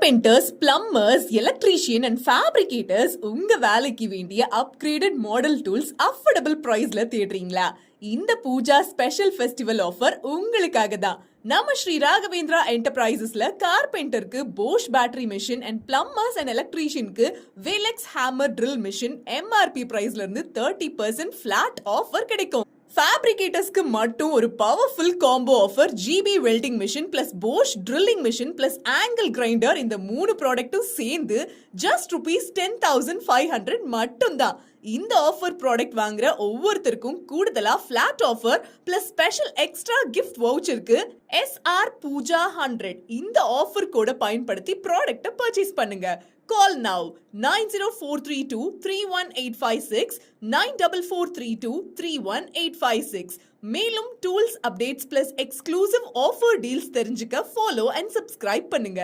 Carpenters, plumbers, electrician and fabricators உங்க வேலைக்கு வேண்டிய அப்கிரேடட் மாடல் டூல்ஸ் அஃபோர்டபுள் பிரைஸ்ல தேடுறீங்களா? இந்த பூஜா ஸ்பெஷல் ஃபெஸ்டிவல் ஆஃபர் உங்களுக்காக தான். நம்ம ஸ்ரீ ராகவேந்திரா என்டர்பிரைசஸ்ல கார்பெண்டருக்கு Bosch battery machine and plumbers and எலக்ட்ரீஷியனுக்கு விலெக்ஸ் ஹேமர் ட்ரில் மிஷின் எம்ஆர்பி பிரைஸ்ல இருந்து 30% ஃபிளாட் ஆஃபர் கிடைக்கும். ஃபேப்ரிகேட்டர்ஸ்க்கு மட்டும் ஒரு powerful combo offer GB welding machine plus Bosch drilling machine plus angle grinder. இந்த 3 ப்ராடக்ட்டும் சேர்ந்து ஜஸ்ட் ₹10,500 மட்டும்தான். இந்த ஆஃபர் ப்ராடக்ட் வாங்குற ஒவ்வொருத்தருக்கும் கூடுதலா flat offer plus special extra gift வவுச்சருக்கு SR Pooja 100 இந்த ஆஃபர் கோட பயன்படுத்தி ப்ராடக்ட்டை பர்ச்சேஸ் பண்ணுங்க. Call now 90432-31856 94432-31856. மேலும் tools updates plus exclusive offer deals தெரிஞ்சுக்க ஃபாலோ அண்ட் சப்ஸ்கிரைப் பண்ணுங்க.